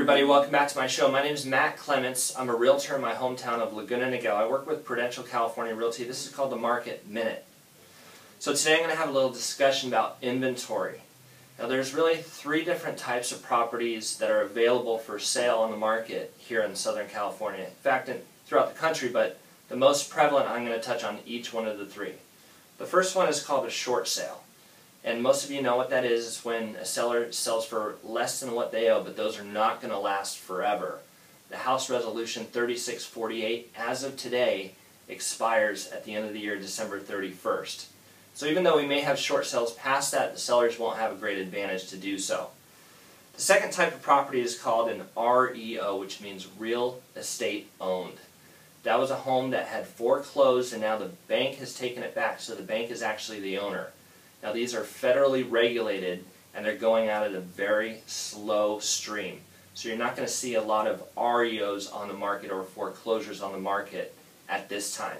everybody, welcome back to my show. My name is Matt Clements. I'm a realtor in my hometown of Laguna Niguel. I work with Prudential California Realty. This is called the Market Minute. So today I'm going to have a little discussion about inventory. Now there's really three different types of properties that are available for sale on the market here in Southern California. In fact, throughout the country, but the most prevalent, I'm going to touch on each one of the three. The first one is called a short sale. And most of you know what that is. It's when a seller sells for less than what they owe, but those are not going to last forever. The House Resolution 3648, as of today, expires at the end of the year, December 31st. So even though we may have short sales past that, the sellers won't have a great advantage to do so. The second type of property is called an REO, which means real estate owned. That was a home that had foreclosed and now the bank has taken it back, so the bank is actually the owner. Now these are federally regulated and they're going out at a very slow stream. So you're not going to see a lot of REOs on the market or foreclosures on the market at this time.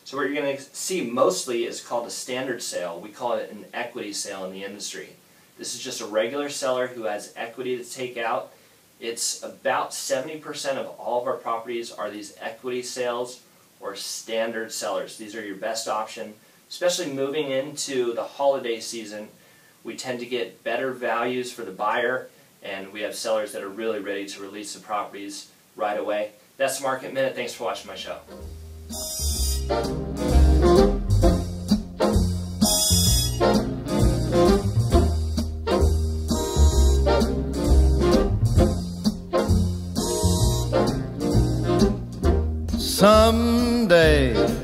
So what you're going to see mostly is called a standard sale. We call it an equity sale in the industry. This is just a regular seller who has equity to take out. It's about 70% of all of our properties are these equity sales or standard sellers. These are your best option. Especially moving into the holiday season, we tend to get better values for the buyer, and we have sellers that are really ready to release the properties right away. That's Market Minute. Thanks for watching my show. Someday